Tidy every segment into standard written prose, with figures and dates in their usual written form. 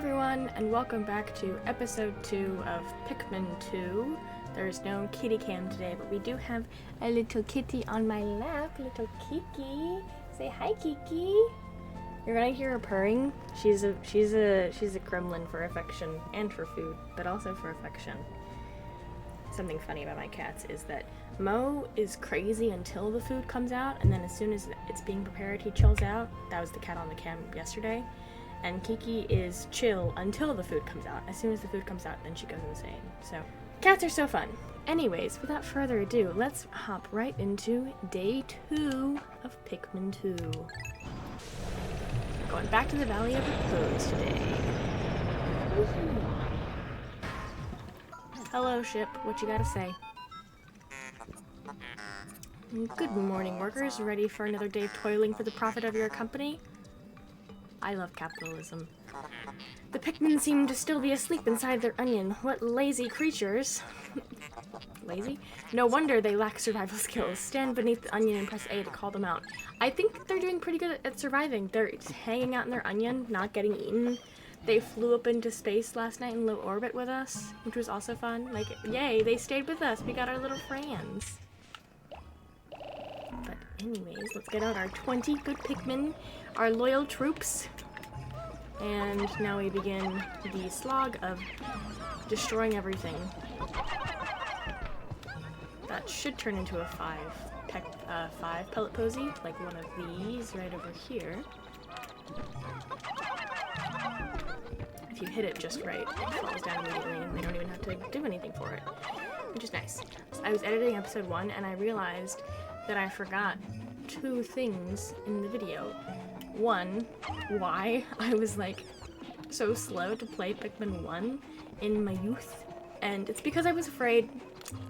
everyone, and welcome back to episode 2 of Pikmin 2. There's no kitty cam today, but we do have a little kitty on my lap, little Kiki. Say hi, Kiki. You're gonna hear her purring. She's a gremlin for affection and for food, but also for affection. Something funny about my cats is that Mo is crazy until the food comes out, and then as soon as it's being prepared, he chills out. That was the cat on the cam yesterday. And Kiki is chill until the food comes out. As soon as the food comes out, then she goes insane. So, cats are so fun. Anyways, without further ado, let's hop right into day 2 of Pikmin 2. Going back to the Valley of Repose today. Hello, ship. What you gotta say? Good morning, workers. Ready for another day of toiling for the profit of your company? I love capitalism. The Pikmin seem to still be asleep inside their onion. What lazy creatures. Lazy? No wonder they lack survival skills. Stand beneath the onion and press A to call them out. I think they're doing pretty good at surviving. They're hanging out in their onion, not getting eaten. They flew up into space last night in low orbit with us, which was also fun. Like, yay, they stayed with us. We got our little friends. But anyways, let's get out our 20 good Pikmin, our loyal troops. And now we begin the slog of destroying everything. That should turn into a 5 pellet posy, like one of these right over here. If you hit it just right, it falls down immediately and they don't even have to do anything for it, which is nice. So I was editing episode 1 and I realized that I forgot 2 things in the video. One, why I was like so slow to play Pikmin 1 in my youth, and it's because I was afraid.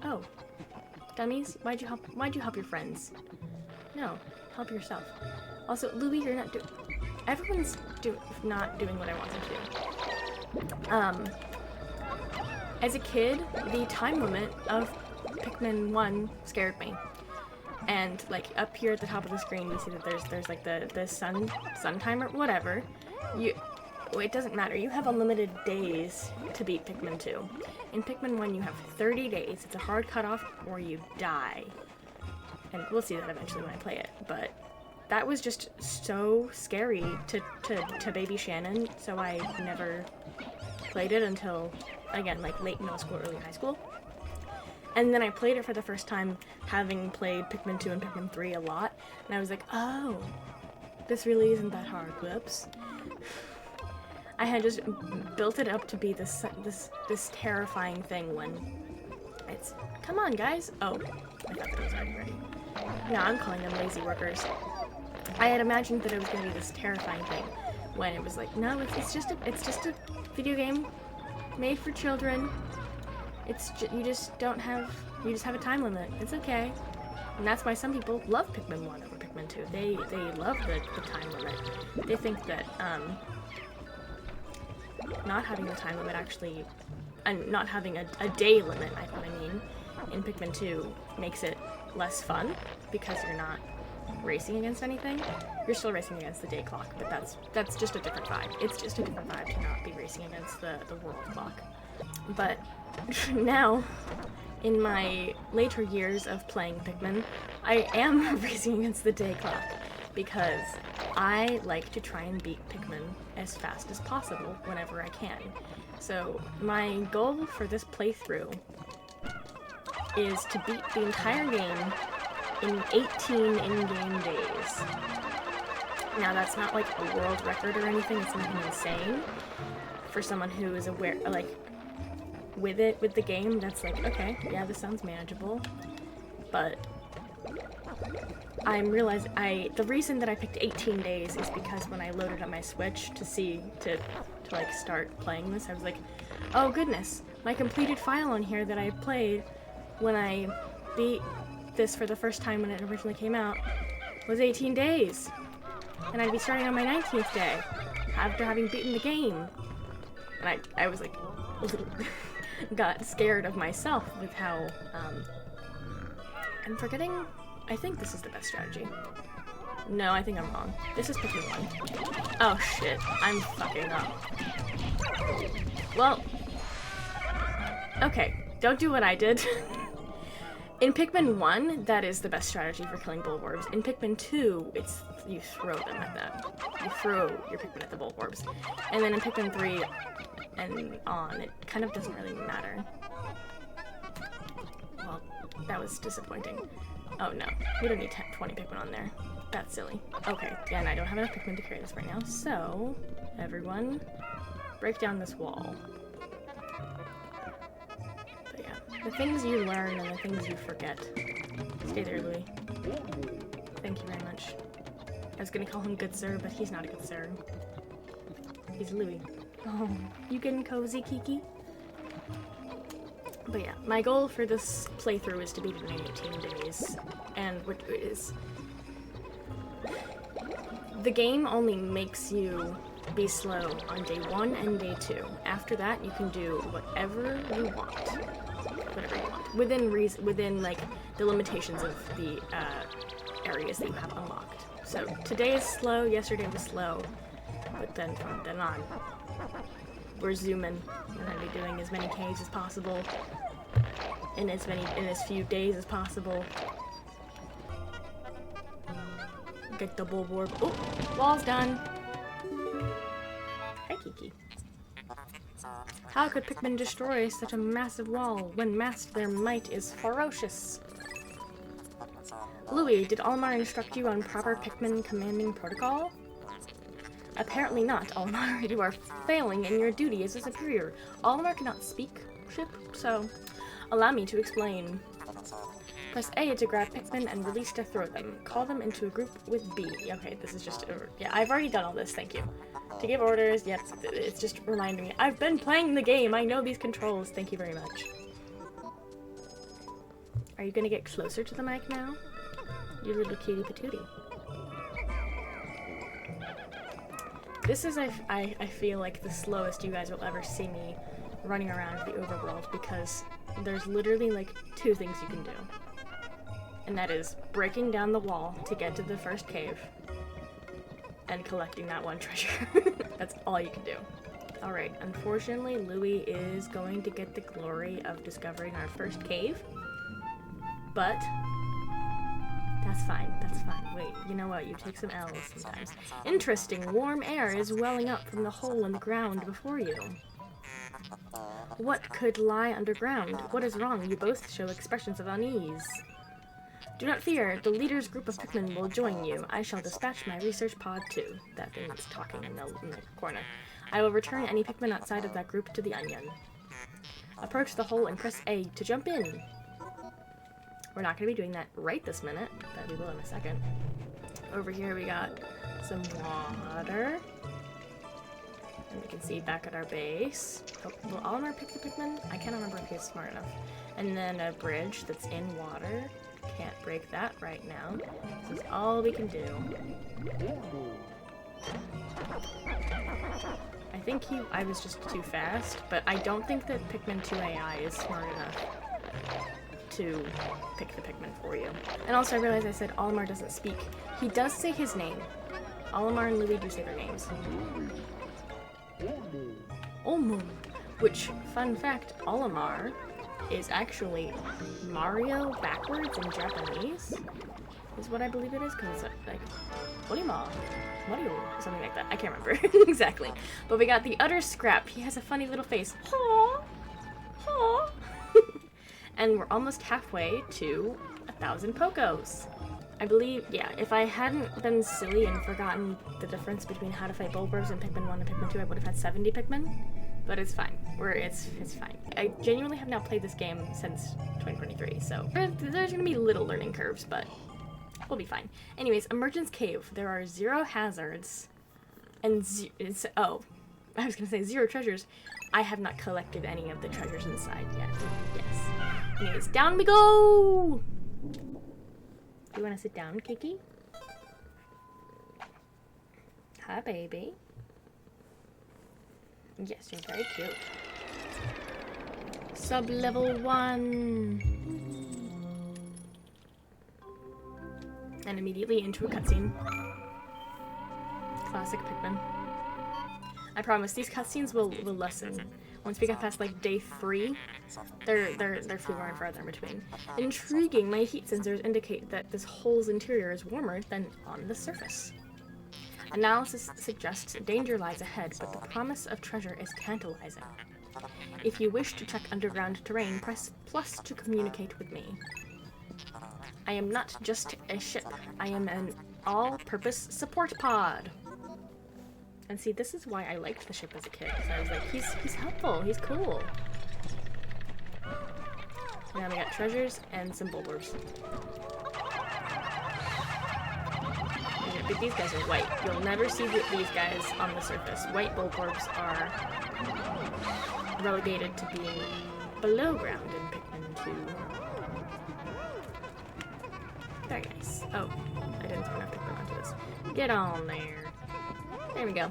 Oh, dummies, why'd you help your friends? No, help yourself. Also, Louie, you're not everyone's not doing what I want them to. As a kid, the time limit of Pikmin 1 scared me. And like up here at the top of the screen, you see that there's like the sun timer, whatever. It doesn't matter. You have unlimited days to beat Pikmin 2. In Pikmin 1, you have 30 days. It's a hard cutoff, or you die. And we'll see that eventually when I play it. But that was just so scary to baby Shannon, so I never played it until, again, like late middle school, early high school. And then I played it for the first time, having played Pikmin 2 and Pikmin 3 a lot, and I was like, oh, this really isn't that hard, whoops. I had just built it up to be this terrifying thing when it's, come on guys. Oh, I thought that it was already ready. No, I'm calling them lazy workers. I had imagined that it was going to be this terrifying thing, when it was like, no, it's just a video game made for children. You just have a time limit. It's okay. And that's why some people love Pikmin 1 over Pikmin 2. They love the time limit. They think that not having the time limit actually, and not having a day limit, in Pikmin 2 makes it less fun because you're not racing against anything. You're still racing against the day clock, but that's just a different vibe. It's just a different vibe to not be racing against the world clock. But now, in my later years of playing Pikmin, I am racing against the day clock because I like to try and beat Pikmin as fast as possible whenever I can. So my goal for this playthrough is to beat the entire game in 18 in-game days. Now that's not like a world record or anything, it's nothing insane. For someone who is aware, like, with the game, that's like, okay, yeah, this sounds manageable. But I'm realizing the reason that I picked 18 days is because when I loaded up my Switch to like start playing this, I was like, oh goodness, my completed file on here that I played when I beat this for the first time when it originally came out was 18 days. And I'd be starting on my 19th day after having beaten the game. And I was like, a little got scared of myself with how, I'm forgetting, I think this is the best strategy. No, I think I'm wrong. This is Pikmin 1. Oh shit, I'm fucking up. Well, okay, don't do what I did. In Pikmin 1, that is the best strategy for killing bulborbs. In Pikmin 2, it's you throw them at that. You throw your Pikmin at the bulborbs. And then in Pikmin 3 and on, it kind of doesn't really matter. Well, that was disappointing. Oh no, we don't need 20 Pikmin on there. That's silly. Okay, yeah, and I don't have enough Pikmin to carry this right now, so everyone, break down this wall. But yeah, the things you learn and the things you forget. Stay there, Louis. Thank you very much. I was gonna call him Good Sir, but he's not a good sir. He's Louis. Oh, you getting cozy, Kiki? But yeah, my goal for this playthrough is to beat it in 18 days, and what it is... The game only makes you be slow on day 1 and day 2. After that, you can do whatever you want. Whatever you want. Within like, the limitations of the areas that you have unlocked. So, today is slow, yesterday was slow, but then from then on, we're zooming. We're gonna be doing as many caves as possible, in as few days as possible. Get the bulborb. Oh, wall's done. Hi, Kiki. How could Pikmin destroy such a massive wall when masked their might is ferocious? Louis, did Olimar instruct you on proper Pikmin commanding protocol? Apparently not, Olimar. You are failing in your duty as a superior. Olimar cannot speak, ship, so allow me to explain. Press A to grab Pikmin and release to throw them. Call them into a group with B. Okay, this is just... yeah, I've already done all this, thank you. To give orders, yep, it's just reminding me. I've been playing the game, I know these controls, thank you very much. Are you gonna get closer to the mic now? You little cutie patootie. This is, I feel like, the slowest you guys will ever see me running around the overworld, because there's literally, like, 2 things you can do. And that is breaking down the wall to get to the first cave, and collecting that one treasure. That's all you can do. Alright, unfortunately, Louis is going to get the glory of discovering our first cave, but that's fine, that's fine. Wait, you know what? You take some L's sometimes. Interesting, warm air is welling up from the hole in the ground before you. What could lie underground? What is wrong? You both show expressions of unease. Do not fear, the leader's group of Pikmin will join you. I shall dispatch my research pod too. That thing that's talking in the corner. I will return any Pikmin outside of that group to the onion. Approach the hole and press A to jump in. We're not going to be doing that right this minute, but we will in a second. Over here we got some water. And we can see back at our base. Oh, will Olimar pick the Pikmin? I can't remember if he's smart enough. And then a bridge that's in water. Can't break that right now. This is all we can do. I think I was just too fast, but I don't think that Pikmin 2 AI is smart enough to pick the Pikmin for you. And also I realized I said Olimar doesn't speak. He does say his name. Olimar and Louis do say their names. Omu. Which, fun fact, Olimar is actually Mario backwards in Japanese, is what I believe it is, because it's like, Orima, Mario, something like that. I can't remember exactly. But we got the utter scrap. He has a funny little face. Haw! Haw! And we're almost halfway to 1,000 Pokos. I believe, yeah, if I hadn't been silly and forgotten the difference between how to fight Bulborbs in Pikmin 1 and Pikmin 2, I would have had 70 Pikmin. But it's fine. It's fine. I genuinely have now played this game since 2023, so there's gonna be little learning curves, but we'll be fine. Anyways, Emergence Cave. There are 0 hazards, and I was gonna say 0 treasures. I have not collected any of the treasures inside yet. Yes. Anyways, down we go! You wanna sit down, Kiki? Hi, baby. Yes, you're very cute. Sub-level 1! And immediately into a cutscene. Classic Pikmin. I promise, these cutscenes will lessen. Once we get past, like, day 3, they're fewer and farther in between. Intriguing, my heat sensors indicate that this hole's interior is warmer than on the surface. Analysis suggests danger lies ahead, but the promise of treasure is tantalizing. If you wish to check underground terrain, press plus to communicate with me. I am not just a ship. I am an all-purpose support pod. And see, this is why I liked the ship as a kid. Because I was like, he's helpful. He's cool. Now we got treasures and some bulborbs. But these guys are white. You'll never see these guys on the surface. White bulborbs are relegated to being below ground in Pikmin 2. Very nice. Oh, I didn't throw enough Pikmin onto this. Get on there. There we go.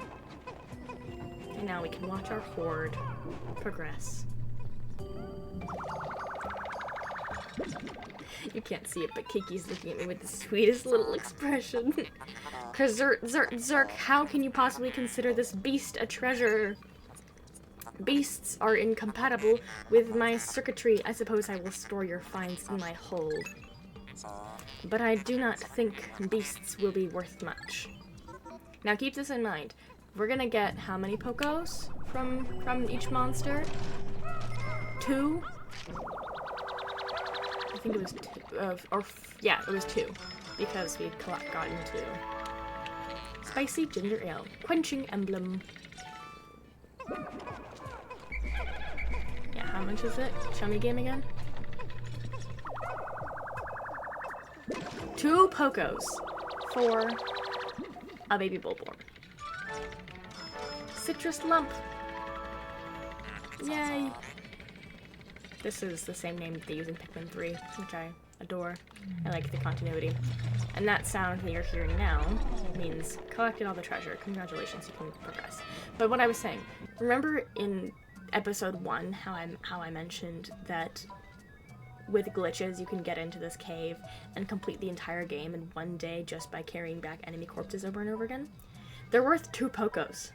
And now we can watch our horde progress. You can't see it, but Kiki's looking at me with the sweetest little expression. Zerk, how can you possibly consider this beast a treasure? Beasts are incompatible with my circuitry. I suppose I will store your finds in my hold. But I do not think beasts will be worth much. Now keep this in mind. We're gonna get how many Pokos from each monster? 2? I think it was 2. Yeah, it was 2. Because we got into Spicy Ginger Ale. Quenching Emblem. Yeah, how much is it? Show me game again. 2 Pokos for a baby bulborb. Citrus Lump. Yay. This is the same name that they use in Pikmin 3, which I adore. I like the continuity. And that sound that you're hearing now means collected all the treasure. Congratulations, you can progress. But what I was saying, remember in episode 1 how I mentioned that with glitches you can get into this cave and complete the entire game in one day just by carrying back enemy corpses over and over again? They're worth 2 Pokos.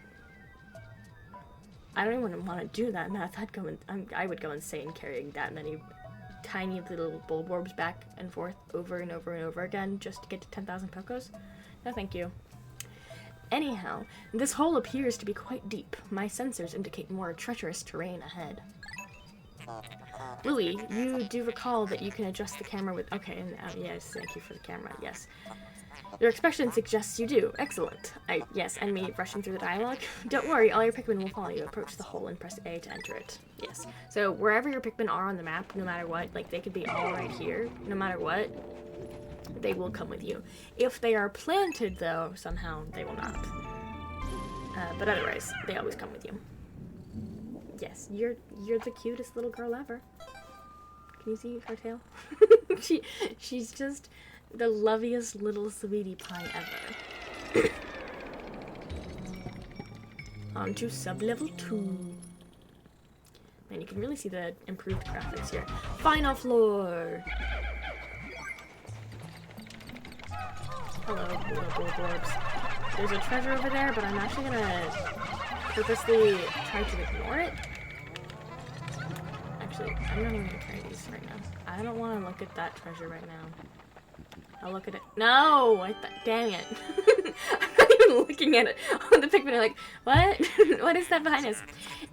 I don't even want to do that math. I would go insane carrying that many tiny little bulborbs back and forth over and over and over again just to get to 10,000 Pokos. No thank you. Anyhow, this hole appears to be quite deep. My sensors indicate more treacherous terrain ahead. Willie, you do recall that you can adjust the camera with... Okay, and yes, thank you for the camera, yes. Your expression suggests you do. Excellent. Yes, and me rushing through the dialogue. Don't worry, all your Pikmin will follow you. Approach the hole and press A to enter it. Yes. So wherever your Pikmin are on the map, no matter what, like they could be all right here, no matter what, they will come with you. If they are planted, though, somehow they will not. But otherwise, they always come with you. Yes, you're the cutest little girl ever. Can you see her tail? She's just the loveliest little sweetie pie ever. On to sub-level 2. And you can really see the improved graphics here. Final floor! Hello, little bulborbs. There's a treasure over there, but I'm actually gonna purposely try to ignore it. Actually, I'm not even gonna try these right now. I don't want to look at that treasure right now. I'll look at it. No! Dang it. I'm not even looking at it. The Pikmin are like, what? What is that behind us?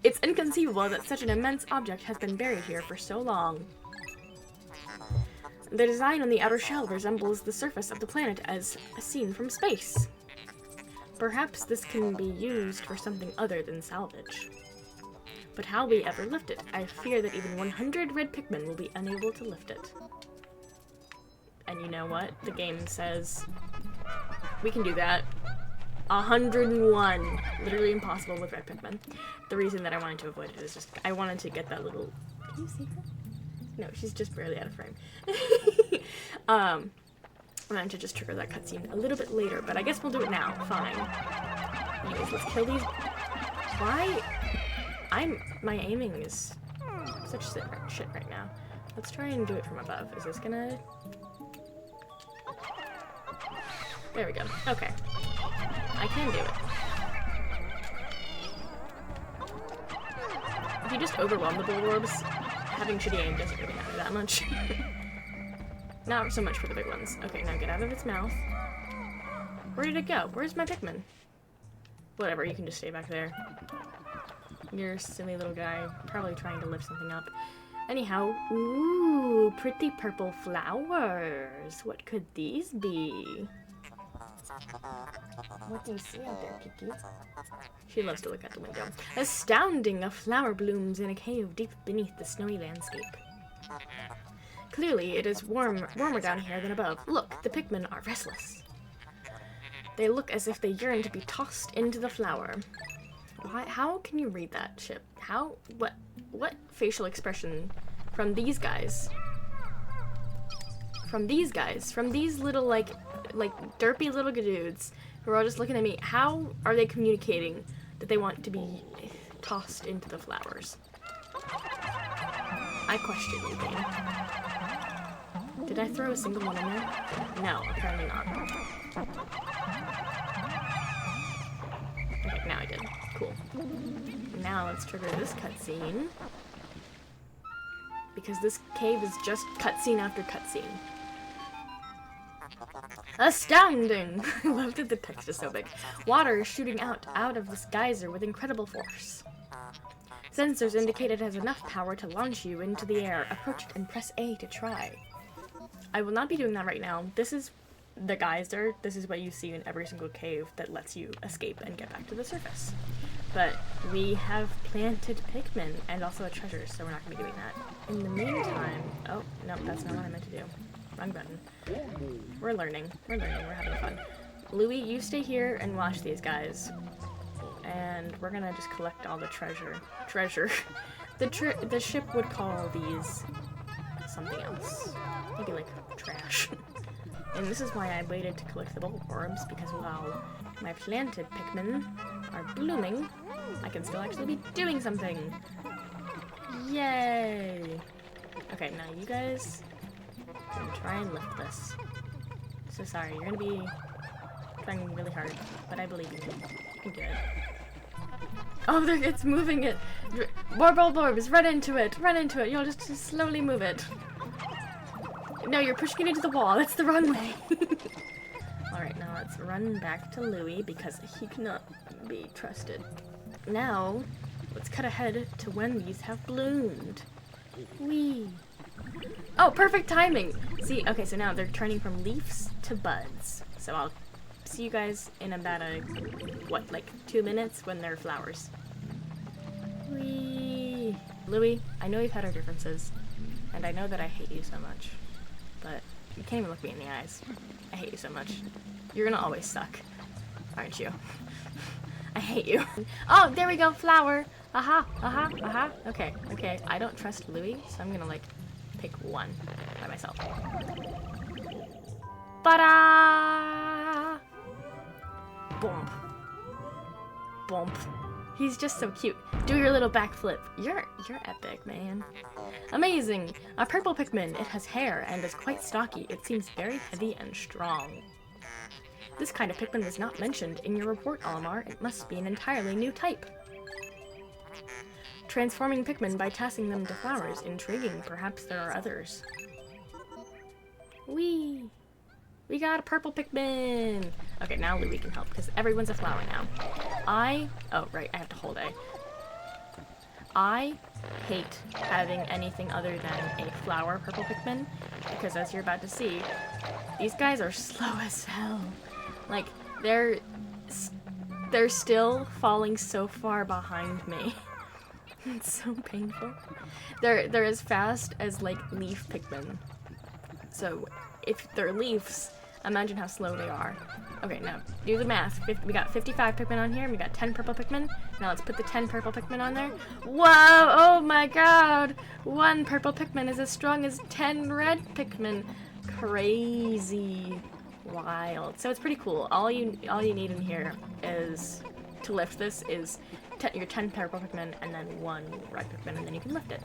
It's inconceivable that such an immense object has been buried here for so long. The design on the outer shell resembles the surface of the planet as seen from space. Perhaps this can be used for something other than salvage. But how will we ever lift it? I fear that even 100 red Pikmin will be unable to lift it. And you know what? The game says we can do that. 101. Literally impossible with red Pikmin. The reason that I wanted to avoid it is just I wanted to get that little... Can you see her? No, she's just barely out of frame. I wanted to just trigger that cutscene a little bit later, but I guess we'll do it now. Fine. Anyways, let's kill these... Why? My aiming is such shit right now. Let's try and do it from above. Is this gonna... There we go. Okay. I can do it. if you just overwhelm the bulborbs, having shitty aim doesn't really matter that much. Not so much for the big ones. Okay, now get out of its mouth. Where did it go? Where's my Pikmin? Whatever, you can just stay back there. You're a silly little guy, probably trying to lift something up. Anyhow, ooh, pretty purple flowers. What could these be? What do you see out there, Kiki? She loves to look out the window. Astounding! A flower blooms in a cave deep beneath the snowy landscape. Clearly, it is warmer down here than above. Look, the Pikmin are restless. They look as if they yearn to be tossed into the flower. Why? How can you read that, Chip? How? What facial expression from these guys? From these guys? From these little, like derpy little dudes who are all just looking at me. How are they communicating that they want to be tossed into the flowers? I question you, game. Did I throw a single one in there? No, apparently not. Okay, now I did. Cool. Now let's trigger this cutscene. Because this cave is just cutscene after cutscene. Astounding! I love that the text is so big. Water is shooting out of this geyser with incredible force. Sensors indicate it has enough power to launch you into the air. Approach it and press A to try. I will not be doing that right now. This is the geyser. This is what you see in every single cave that lets you escape and get back to the surface. But we have planted Pikmin and also a treasure, so we're not going to be doing that. In the meantime... Oh, no, that's not what I meant to do. Wrong button. We're learning. We're having fun. Louie, you stay here and watch these guys. And we're gonna just collect all the treasure. The ship would call these something else. Maybe like trash. And this is why I waited to collect the bulborbs, because while my planted Pikmin are blooming, I can still actually be doing something. Yay! Okay, now you guys can try and lift this. So sorry, you're gonna be trying really hard, but I believe in you. You can do it. Oh, it's moving it! More bulborbs, run into it! Run into it! You'll just slowly move it. No, you're pushing it into the wall. That's the wrong way. Alright, now let's run back to Louie because he cannot be trusted. Now, let's cut ahead to when these have bloomed. Whee! Oh, perfect timing! See, okay, so now they're turning from leaves to buds. So I'll see you guys in about like 2 minutes when they're flowers. Whee! Louie, I know we've had our differences, and I know that I hate you so much, but you can't even look me in the eyes. I hate you so much. You're gonna always suck, aren't you? I hate you. Oh, there we go, flower! Aha, aha, aha. Okay, okay, I don't trust Louie, so I'm gonna, like, pick one by myself. Ta-da! Bump. Bump. He's just so cute. Do your little backflip. You're epic, man. Amazing! A purple Pikmin. It has hair and is quite stocky. It seems very heavy and strong. This kind of Pikmin was not mentioned in your report, Olimar. It must be an entirely new type. Transforming Pikmin by tossing them to flowers. Intriguing. Perhaps there are others. Whee! We got a purple Pikmin! Okay, now Louie can help, because everyone's a flower now. Oh, right, I have to hold A. I hate having anything other than a flower purple Pikmin, because as you're about to see, these guys are slow as hell. Like, they're still falling so far behind me. It's so painful. They're as fast as, like, leaf Pikmin. So, if they're leaves, imagine how slow they are. Okay, now, do the math. We got 55 Pikmin on here, and we got 10 purple Pikmin. Now let's put the 10 purple Pikmin on there. Whoa! Oh my god! 1 purple Pikmin is as strong as 10 red Pikmin. Crazy. Wild. So it's pretty cool. All you need in here is, to lift this, is your 10 purple Pikmin, and then 1 red Pikmin, and then you can lift it.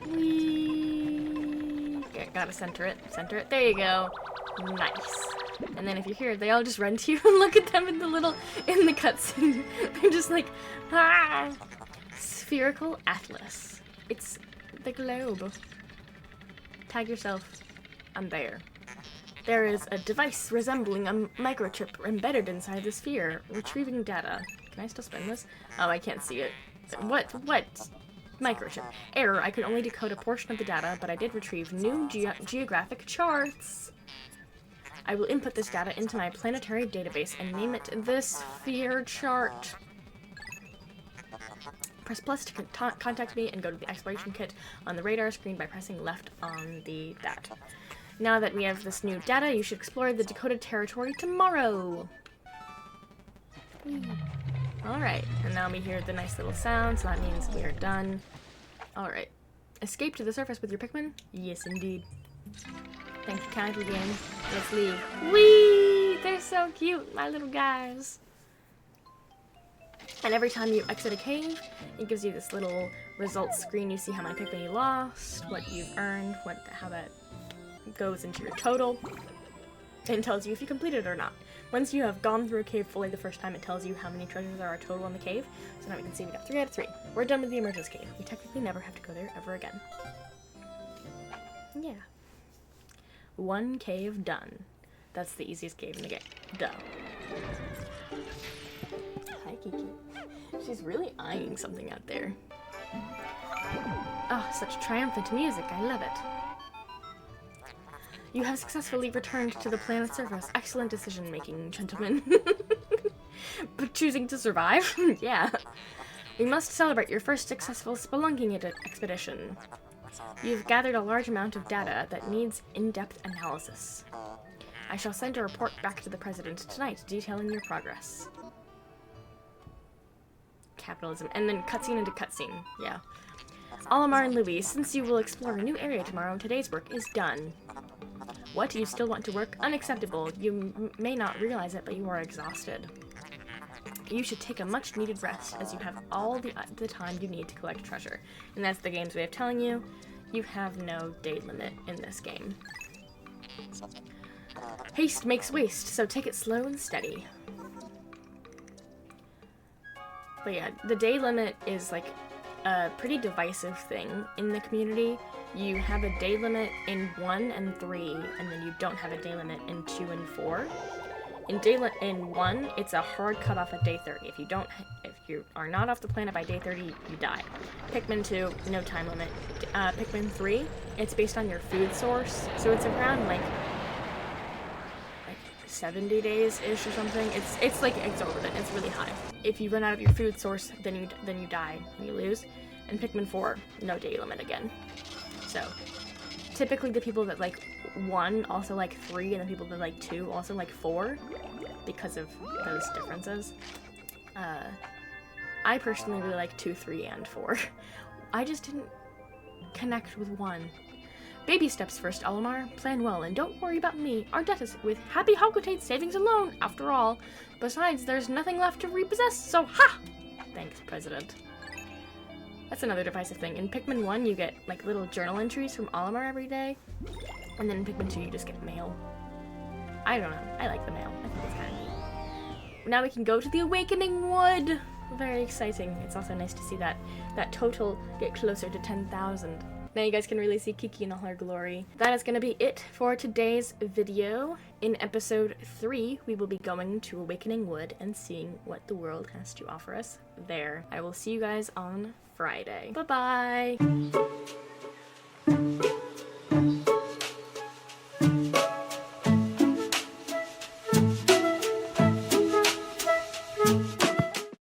Whee! Okay, gotta center it. Center it. There you go. Nice. And then if you're here, they all just run to you and look at them in the cutscene. They're just like, ah! Spherical atlas. It's the globe. Tag yourself. I'm there. There is a device resembling a microchip embedded inside the sphere, retrieving data. Can I still spin this? Oh, I can't see it. What? Microchip. Error, I could only decode a portion of the data, but I did retrieve new geographic charts. I will input this data into my planetary database and name it the sphere chart. Press plus to contact me and go to the exploration kit on the radar screen by pressing left on that. Now that we have this new data, you should explore the decoded territory tomorrow. Alright, and now we hear the nice little sound, so that means we are done. Alright. Escape to the surface with your Pikmin? Yes, indeed. Thank you kindly, game. Let's leave. Whee! They're so cute, my little guys. And every time you exit a cave, it gives you this little results screen. You see how many Pikmin you lost, what you've earned, how that goes into your total, and tells you if you completed it or not. Once you have gone through a cave fully the first time, it tells you how many treasures there are total in the cave. So now we can see we got 3 out of 3. We're done with the emergence cave. We technically never have to go there ever again. Yeah. 1 cave done. That's the easiest cave in the game. Duh. Hi, Kiki. She's really eyeing something out there. Oh, such triumphant music. I love it. You have successfully returned to the planet's surface. Excellent decision-making, gentlemen. But choosing to survive? Yeah. We must celebrate your first successful spelunking expedition. You've gathered a large amount of data that needs in-depth analysis. I shall send a report back to the President tonight detailing your progress. Capitalism. And then cutscene into cutscene. Yeah. Olimar and Louise, since you will explore a new area tomorrow, today's work is done. What? You still want to work? Unacceptable. You may not realize it, but you are exhausted. You should take a much-needed rest, as you have all the time you need to collect treasure. And that's the game's way of telling you, you have no day limit in this game. Haste makes waste, so take it slow and steady. But yeah, the day limit is like a pretty divisive thing in the community. You have a day limit in 1 and 3, and then you don't have a day limit in 2 and 4. In 1, it's a hard cutoff at day 30. If you are not off the planet by day 30, you die. Pikmin 2, no time limit. Pikmin 3, it's based on your food source, so it's around like 70 days-ish or something. It's like exorbitant. It's really high. If you run out of your food source, then you die and you lose. And Pikmin 4, no day limit again. So typically the people that like 1 also like 3, and the people that like 2 also like 4 because of those differences. I personally really like 2, 3, and 4. I just didn't connect with 1. Baby steps first, Olimar. Plan well, and don't worry about me. Our debt is with Happy Halcotate savings alone, after all. Besides, there's nothing left to repossess, so ha! Thanks, President. That's another divisive thing. In Pikmin 1, you get like little journal entries from Olimar every day, and then in Pikmin 2, you just get mail. I don't know. I like the mail. I think it's kind of neat. Now we can go to the Awakening Wood. Very exciting. It's also nice to see that total get closer to 10,000. Now you guys can really see Kiki in all her glory. That is going to be it for today's video. In episode 3, we will be going to Awakening Wood and seeing what the world has to offer us there. I will see you guys on Friday. Bye-bye!